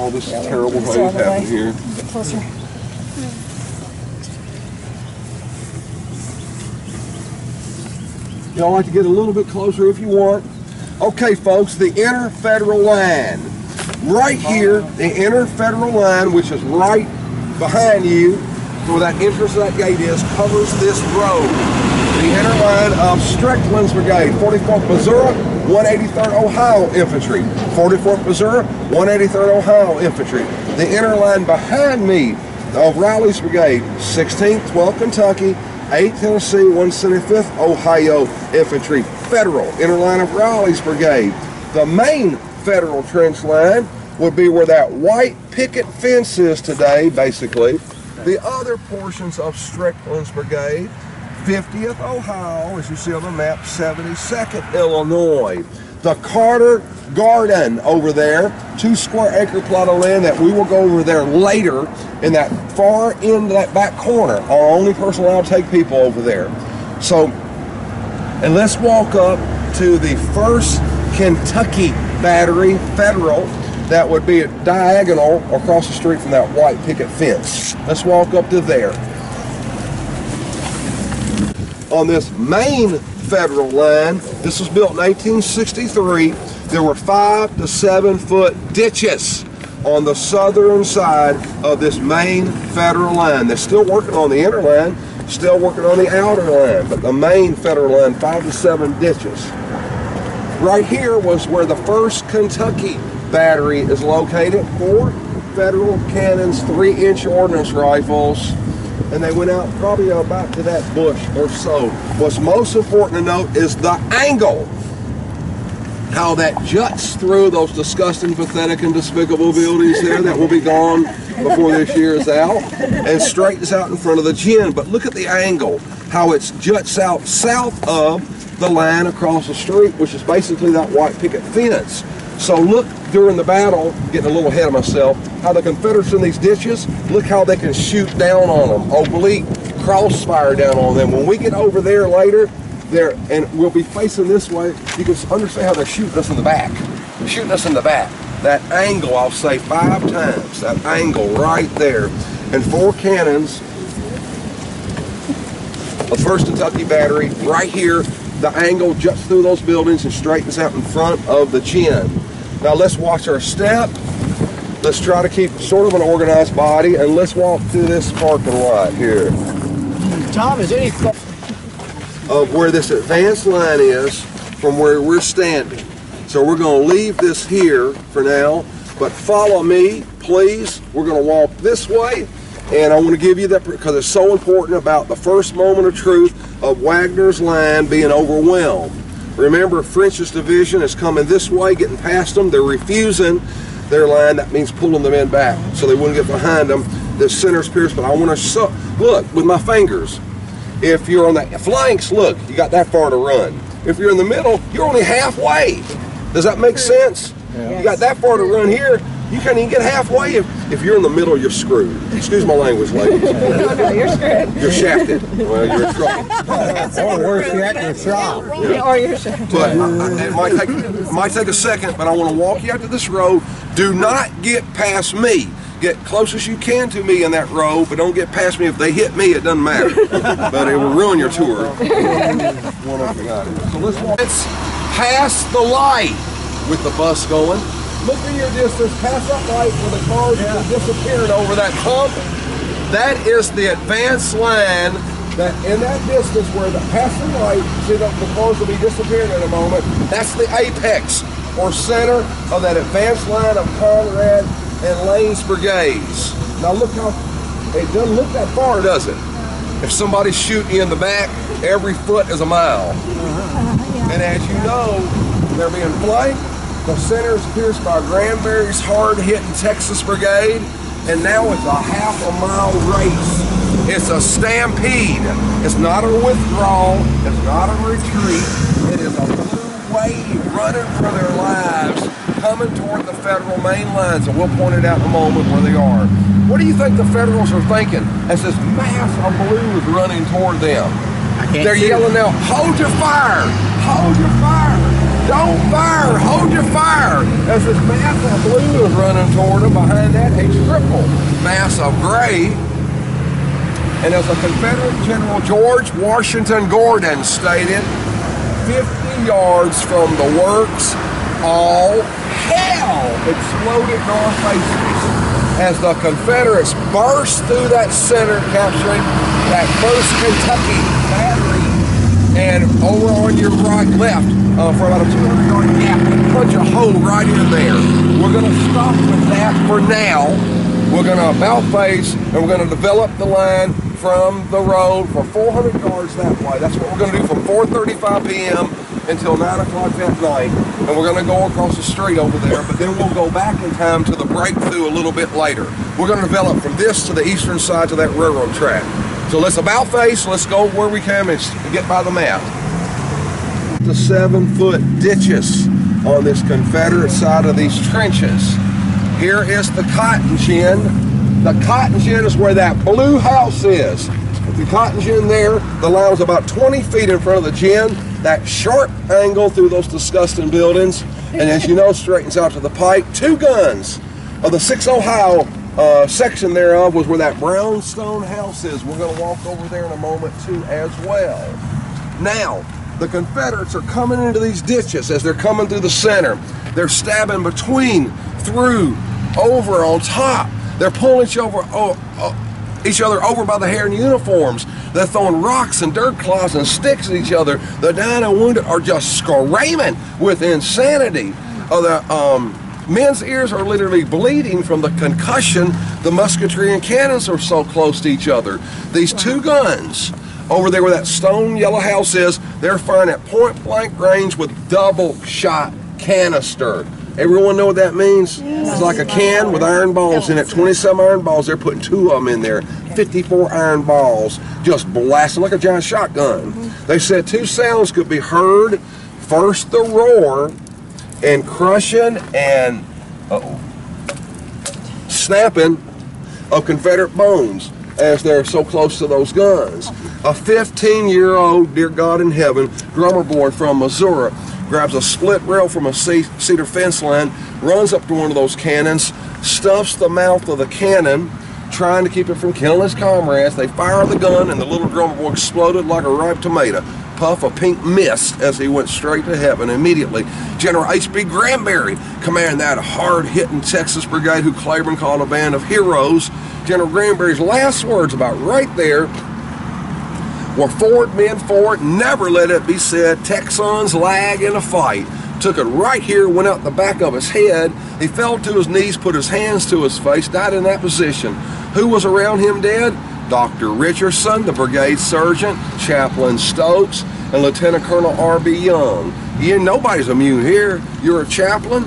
Oh, this is terrible things happening here. Get closer. Y'all like to get a little bit closer if you want. Okay, folks, the inner federal line. Right here, the inner federal line, which is right behind you, where that entrance of that gate is, covers this road. The inner line of Strickland's Brigade, 44th Missouri, 183rd Ohio Infantry. 44th Missouri, 183rd Ohio Infantry. The inner line behind me of Riley's Brigade, 16th, 12th Kentucky, 8th Tennessee, 175th Ohio Infantry. Federal inner line of Riley's Brigade. The main federal trench line would be where that white picket fence is today, basically. The other portions of Strickland's Brigade, 50th Ohio, as you see on the map, 72nd Illinois. The Carter Garden over there, 2 square acre plot of land that we will go over there later in that far end of that back corner. Our only person allowed to take people over there. So, and let's walk up to the 1st Kentucky Battery Federal. That would be diagonal across the street from that white picket fence. Let's walk up to there. On this main federal line, this was built in 1863, there were 5 to 7 foot ditches on the southern side of this main federal line. They're still working on the inner line, still working on the outer line, but the main federal line, 5 to 7 ditches. Right here was where the 1st Kentucky Battery is located. 4 federal cannons, 3-inch ordnance rifles, and they went out probably about to that bush or so. What's most important to note is the angle, how that juts through those disgusting, pathetic, and despicable buildings there that will be gone before this year is out, and straightens out in front of the gym. But look at the angle, how it juts out south of the line across the street, which is basically that white picket fence. So look, during the battle, getting a little ahead of myself, how the Confederates in these ditches, look how they can shoot down on them, oblique crossfire down on them. When we get over there later, and we'll be facing this way, you can understand how they're shooting us in the back. Shooting us in the back. That angle, I'll say 5 times, that angle right there. And 4 cannons of 1st Kentucky Battery right here. The angle juts through those buildings and straightens out in front of the chin. Now let's watch our step. Let's try to keep sort of an organized body, and let's walk through this parking lot here. Tom, is any of where this advanced line is from where we're standing. So we're going to leave this here for now, but follow me, please. We're going to walk this way, and I want to give you that because it's so important about the first moment of truth of Wagner's line being overwhelmed. Remember, French's division is coming this way, getting past them. They're refusing their line. That means pulling the men back so they wouldn't get behind them. The center's pierced, but I want to look with my fingers. If you're on the flanks, look, you got that far to run. If you're in the middle, you're only halfway. Does that make sense? Yeah. You got that far to run here. You can't even get halfway. If you're in the middle, you're screwed. Excuse my language, ladies. No, you're screwed. You're shafted. Well, you're in trouble. or worse yet, you're shot. Yeah. Or you're shafted. But it might take a second, but I want to walk you out to this road. Do not get past me. Get close as you can to me in that road, but don't get past me. If they hit me, it doesn't matter. But it will ruin your tour. So let's walk. Let's pass the light with the bus going. Look at your distance, pass that light where the cars are disappearing over that hump. That is the advanced line that in that distance where the passing light, see the cars will be disappearing in a moment. That's the apex or center of that advanced line of Cartwright and Lane's brigades. Now look how, it doesn't look that far, does it? If somebody's shooting you in the back, every foot is a mile. And as you know, they're being flanked. The center is pierced by Granbury's hard-hitting Texas Brigade, and now it's a half-a-mile race. It's a stampede. It's not a withdrawal. It's not a retreat. It is a blue wave running for their lives, coming toward the federal main lines, and we'll point it out in a moment where they are. What do you think the Federals are thinking as this mass of blue is running toward them? They're yelling now, hold your fire! Hold your fire! Don't fire! Hold your fire! As this mass of blue is running toward him, behind that a triple mass of gray. And as the Confederate General George Washington Gordon stated, 50 yards from the works, all hell exploded north faces as the Confederates burst through that center, capturing that 1st Kentucky battery. And over on your left, for about a 200-yard gap, punch a hole right in there. We're going to stop with that for now. We're going to about face, and we're going to develop the line from the road for 400 yards that way. That's what we're going to do from 4:35 p.m. until 9 o'clock that night. And we're going to go across the street over there, but then we'll go back in time to the breakthrough a little bit later. We're going to develop from this to the eastern side to that railroad track. So let's about face, let's go where we can and get by the map. The 7-foot ditches on this Confederate side of these trenches. Here is the cotton gin. The cotton gin is where that blue house is. The cotton gin there, the line was about 20 feet in front of the gin. That sharp angle through those disgusting buildings, and as you know, straightens out to the Pike. 2 guns of the 6 Ohio section thereof was where that brownstone house is. We're going to walk over there in a moment too as well. Now, the Confederates are coming into these ditches as they're coming through the center. They're stabbing between, through, over, on top. They're pulling each other over by the hair in uniforms. They're throwing rocks and dirt clods and sticks at each other. The dying and wounded are just screaming with insanity. The men's ears are literally bleeding from the concussion. The musketry and cannons are so close to each other. These 2 guns over there where that stone yellow house is, they're firing at point blank range with double shot canister. Everyone know what that means? Yes. It's like a can with iron balls in it, 20-some iron balls. They're putting 2 of them in there, 54 iron balls, just blasting like a giant shotgun. They said 2 sounds could be heard. First, the roar and crushing and snapping of Confederate bones as they're so close to those guns. A 15-year-old, dear God in heaven, drummer boy from Missouri grabs a split rail from a cedar fence line, runs up to one of those cannons, stuffs the mouth of the cannon, trying to keep it from killing his comrades. They fire the gun, and the little drummer boy exploded like a ripe tomato. Puff of pink mist as he went straight to heaven. Immediately, General H.B. Granberry, commanding that hard-hitting Texas brigade who Claiborne called a band of heroes. General Granberry's last words about right there were, "Forward, men, forward, never let it be said, Texans lag in a fight." Took it right here, went out the back of his head. He fell to his knees, put his hands to his face, died in that position. Who was around him dead? Dr. Richardson, the brigade sergeant, Chaplain Stokes, and Lieutenant Colonel R.B. Young. Nobody's immune here. You're a chaplain?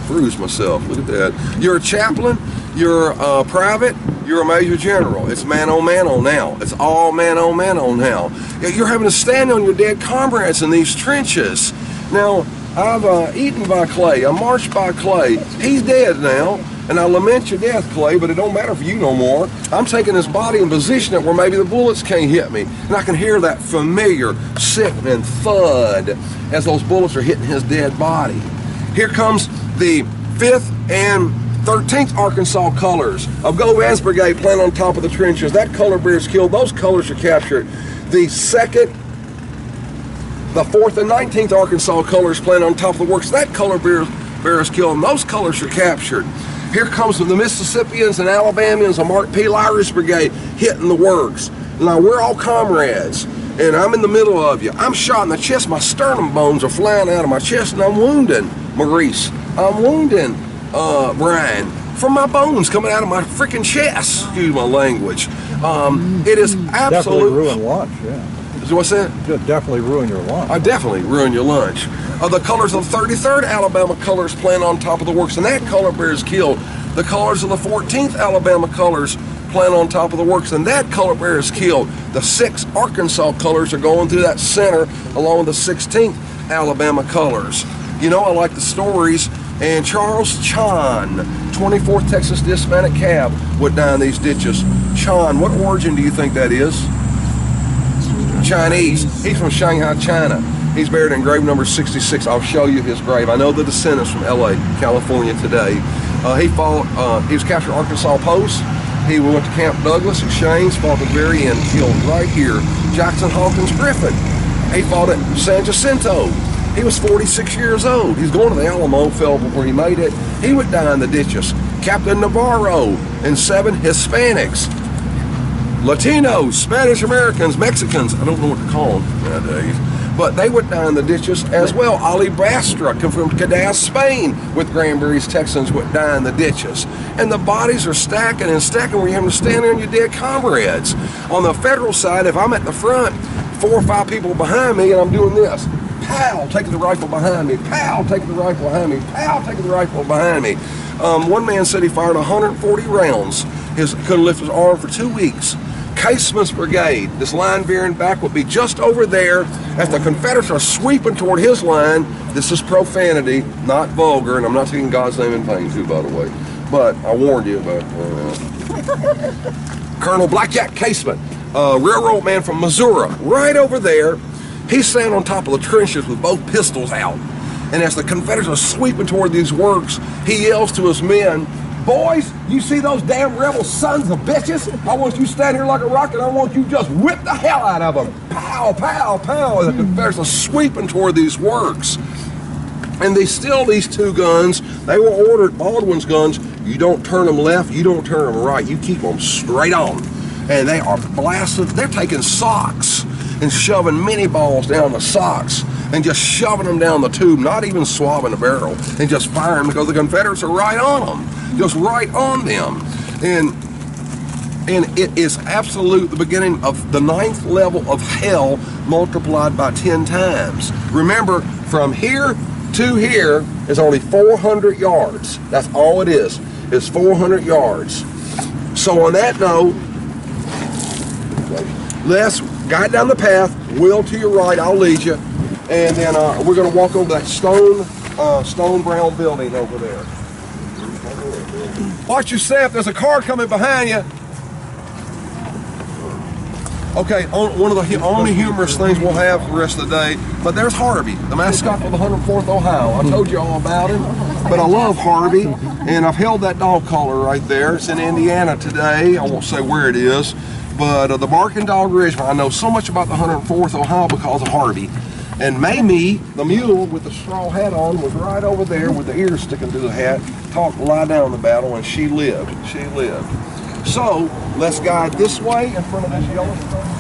Bruise myself, look at that. You're a chaplain, you're a private, you're a major general. It's man on now. It's all man on now. You're having to stand on your dead comrades in these trenches. Now, I've eaten by Clay, I marched by Clay. He's dead now, and I lament your death, Clay, but it don't matter for you no more. I'm taking his body and positioning it where maybe the bullets can't hit me, and I can hear that familiar sickening thud as those bullets are hitting his dead body. Here comes the 5th and 13th Arkansas colors of Govan's brigade playing on top of the trenches. That color bearer is killed. Those colors are captured. The 2nd, the 4th and 19th Arkansas colors playing on top of the works. That color bearer is killed, and those colors are captured. Here comes the Mississippians and Alabamians of Mark P. Lowry's brigade hitting the works. Now, we're all comrades, and I'm in the middle of you. I'm shot in the chest. My sternum bones are flying out of my chest, and I'm wounding Maurice. I'm wounding Brian from my bones coming out of my freaking chest. Excuse my language. It is absolutely ruin lunch. Yeah. What's that? Just definitely ruin your lunch. I definitely ruin your lunch. The colors of the 33rd Alabama colors playing on top of the works, and that color bearer is killed. The colors of the 14th Alabama colors playing on top of the works, and that color bearer is killed. The 6th Arkansas colors are going through that center along with the 16th Alabama colors. You know, I like the stories. And Charles Chon, 24th Texas Dismounted Cab, went down these ditches. Chon, what origin do you think that is? Chinese. He's from Shanghai, China. He's buried in grave number 66. I'll show you his grave. I know the descendants from LA, California today. He was captured at Arkansas Post. He went to Camp Douglas, exchanged, fought at the very end, killed right here. Jackson Hawkins Griffin. He fought at San Jacinto. He was 46 years old. He's going to the Alamo, fell before he made it. He would die in the ditches. Captain Navarro and 7 Hispanics. Latinos, Spanish Americans, Mexicans, I don't know what to call them nowadays, but they would die in the ditches as well. Ali Bastra, come from Cadiz, Spain, with Granbury's Texans would die in the ditches. And the bodies are stacking and stacking where you have to stand there and your dead comrades. On the federal side, if I'm at the front, 4 or 5 people behind me and I'm doing this, pow, taking the rifle behind me, pow, taking the rifle behind me, pow, taking the rifle behind me. One man said he fired 140 rounds. He couldn't lift his arm for 2 weeks. Casement's brigade, this line veering back, would be just over there as the Confederates are sweeping toward his line. This is profanity, not vulgar, and I'm not taking God's name in vain too, by the way. But I warned you about Colonel Blackjack Casement, a railroad man from Missouri, right over there. He's standing on top of the trenches with both pistols out. And as the Confederates are sweeping toward these works, he yells to his men, "Boys, you see those damn rebel sons of bitches? I want you to stand here like a rock and I want you to just whip the hell out of them. Pow, pow, pow." And the Confederates are sweeping toward these works. And they steal these 2 guns. They were ordered, Baldwin's guns, you don't turn them left, you don't turn them right, you keep them straight on. And they are blasted. They're taking socks and shoving mini balls down the socks and just shoving them down the tube, not even swabbing the barrel, and just firing because the Confederates are right on them, just right on them. And it is the beginning of the 9th level of hell multiplied by 10 times. Remember, from here to here is only 400 yards. That's all it is. It's 400 yards. So on that note, let's guide down the path. Will to your right, I'll lead you. And then we're going to walk over that stone brown building over there. Watch your step. There's a car coming behind you. Okay, one of the only humorous things we'll have for the rest of the day, but there's Harvey, the mascot for the 104th Ohio. I told you all about him, but I love Harvey, and I've held that dog collar right there. It's in Indiana today. I won't say where it is, but the Barking Dog Regiment. I know so much about the 104th Ohio because of Harvey. And Mamie, the mule with the straw hat on, was right over there with the ears sticking through the hat, lie down in the battle, and she lived. She lived. So let's guide this way in front of this Yellowstone.